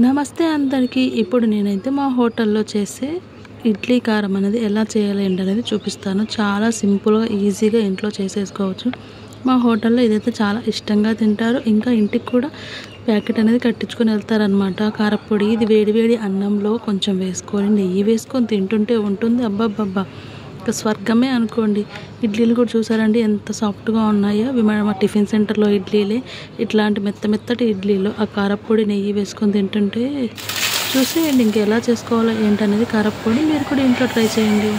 నమస్తే అందరికీ. ఇప్పుడు నేనైతే మా హోటల్లో చేసే ఇడ్లీ కారం అనేది ఎలా చేయాలి ఏంటనేది చూపిస్తాను. చాలా సింపుల్గా ఈజీగా ఇంట్లో చేసేసుకోవచ్చు. మా హోటల్లో ఇదైతే చాలా ఇష్టంగా తింటారు. ఇంకా ఇంటికి కూడా ప్యాకెట్ అనేది కట్టించుకొని వెళ్తారనమాట. కారపొడి ఇది వేడివేడి అన్నంలో కొంచెం వేసుకొని నెయ్యి వేసుకొని తింటుంటే ఉంటుంది అబ్బబ్బబ్బా, ఇక స్వర్గమే అనుకోండి. ఇడ్లీలు కూడా చూసారండి ఎంత సాఫ్ట్గా ఉన్నాయో. ఇవి మా టిఫిన్ సెంటర్లో ఇడ్లీలే. ఇట్లాంటి మెత్తటి ఇడ్లీలో ఆ కారపొడి నెయ్యి వేసుకొని తింటుంటే చూసేయండి ఇంకెలా చేసుకోవాలో ఏంటనేది. కారపొడి మీరు కూడా ఇంట్లో ట్రై చేయండి.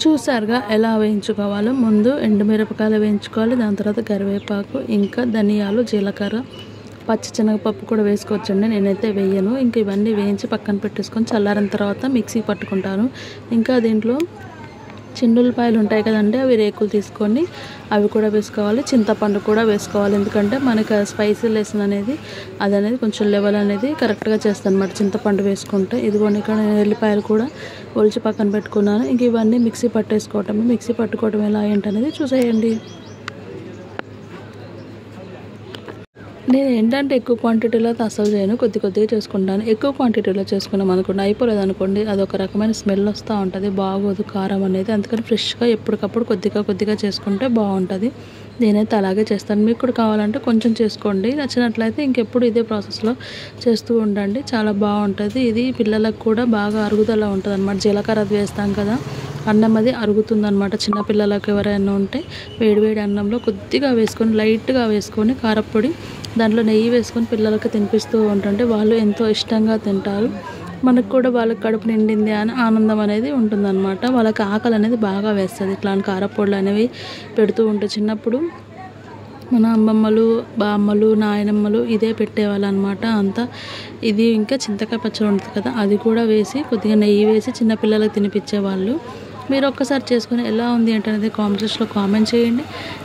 చూసారుగా ఎలా వేయించుకోవాలో. ముందు ఎండుమిరపకాయలు వేయించుకోవాలి, దాని తర్వాత కరివేపాకు, ఇంకా ధనియాలు, జీలకర్ర, పచ్చిశనగపప్పు కూడా వేసుకోవచ్చండి. నేనైతే వేయను. ఇంకా ఇవన్నీ వేయించి పక్కన పెట్టేసుకొని చల్లారిన తర్వాత మిక్సీ పట్టుకుంటాను. ఇంకా దీంట్లో చిన్నులపాయలు ఉంటాయి కదండి, అవి రేకులు తీసుకొని అవి కూడా వేసుకోవాలి. చింతపండు కూడా వేసుకోవాలి, ఎందుకంటే మనకి స్పైసీ లెసన్ అనేది కొంచెం లెవెల్ అనేది కరెక్ట్గా చేస్తాను అన్నమాట చింతపండు వేసుకుంటే. ఇదిగోండి ఇక్కడ నేను ఎల్లిపాయలు కూడా ఒలిచి పక్కన పెట్టుకున్నాను. ఇంక ఇవన్నీ మిక్సీ పట్టుకోవటం ఎలా ఏంటనేది చూసేయండి. నేను ఏంటంటే ఎక్కువ క్వాంటిటీలో అసలు చేయను, కొద్దిగా చేసుకుంటాను. ఎక్కువ క్వాంటిటీలో చేసుకున్నాం అనుకోండి, అయిపోలేదు అనుకోండి, అదొక రకమైన స్మెల్ వస్తూ ఉంటుంది, బాగోదు కారం అనేది. అందుకని ఫ్రెష్గా ఎప్పటికప్పుడు కొద్దిగా చేసుకుంటే బాగుంటుంది. నేనైతే అలాగే చేస్తాను. మీకు కూడా కావాలంటే కొంచెం చేసుకోండి, నచ్చినట్లయితే ఇంకెప్పుడు ఇదే ప్రాసెస్లో చేస్తూ ఉండండి, చాలా బాగుంటుంది. ఇది పిల్లలకు కూడా బాగా అరుగుదల ఉంటుంది అన్నమాట. జీలకర్ర వేస్తాం కదా, అన్నం అది అరుగుతుందన్నమాట. చిన్నపిల్లలకు ఎవరైనా ఉంటే వేడివేడి అన్నంలో కొద్దిగా వేసుకొని లైట్గా వేసుకొని కారపొడి దాంట్లో నెయ్యి వేసుకొని పిల్లలకు తినిపిస్తూ ఉంటుంటే వాళ్ళు ఎంతో ఇష్టంగా తింటారు. మనకు కూడా వాళ్ళకి కడుపు నిండింది అని ఆనందం అనేది ఉంటుందన్నమాట. వాళ్ళకి ఆకలి అనేది బాగా వేస్తుంది ఇట్లాంటి కారపొడులు అనేవి పెడుతూ ఉంటే. చిన్నప్పుడు మన అమ్మమ్మలు, బామ్మలు, నాయనమ్మలు ఇదే పెట్టేవాళ్ళు అనమాట అంతా. ఇది ఇంకా చింతకాయ పచ్చడి ఉంటుంది కదా, అది కూడా వేసి కొద్దిగా నెయ్యి వేసి చిన్నపిల్లలకు తినిపించేవాళ్ళు. మీరు ఒక్కసారి చేసుకుని ఎలా ఉంది ఏంటనేది కామెంట్స్లో కామెంట్ చేయండి.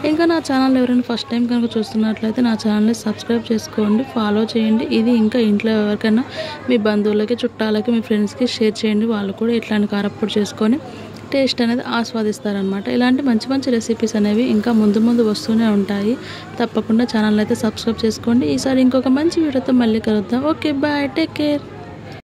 ఇంకా నా ఛానల్ ఎవరైనా ఫస్ట్ టైం కనుక చూస్తున్నట్లయితే నా ఛానల్ని సబ్స్క్రైబ్ చేసుకోండి, ఫాలో చేయండి. ఇది ఇంకా ఇంట్లో ఎవరికైనా మీ బంధువులకి, చుట్టాలకి, మీ ఫ్రెండ్స్కి షేర్ చేయండి. వాళ్ళు కూడా ఇట్లాంటి కారపొడి చేసుకొని టేస్ట్ అనేది ఆస్వాదిస్తారనమాట. ఇలాంటి మంచి రెసిపీస్ అనేవి ఇంకా ముందు వస్తూనే ఉంటాయి. తప్పకుండా ఛానల్ అయితే సబ్స్క్రైబ్ చేసుకోండి. ఈసారి ఇంకొక మంచి వీడియోతో మళ్ళీ కలుద్దాం. Okay, bye, take care.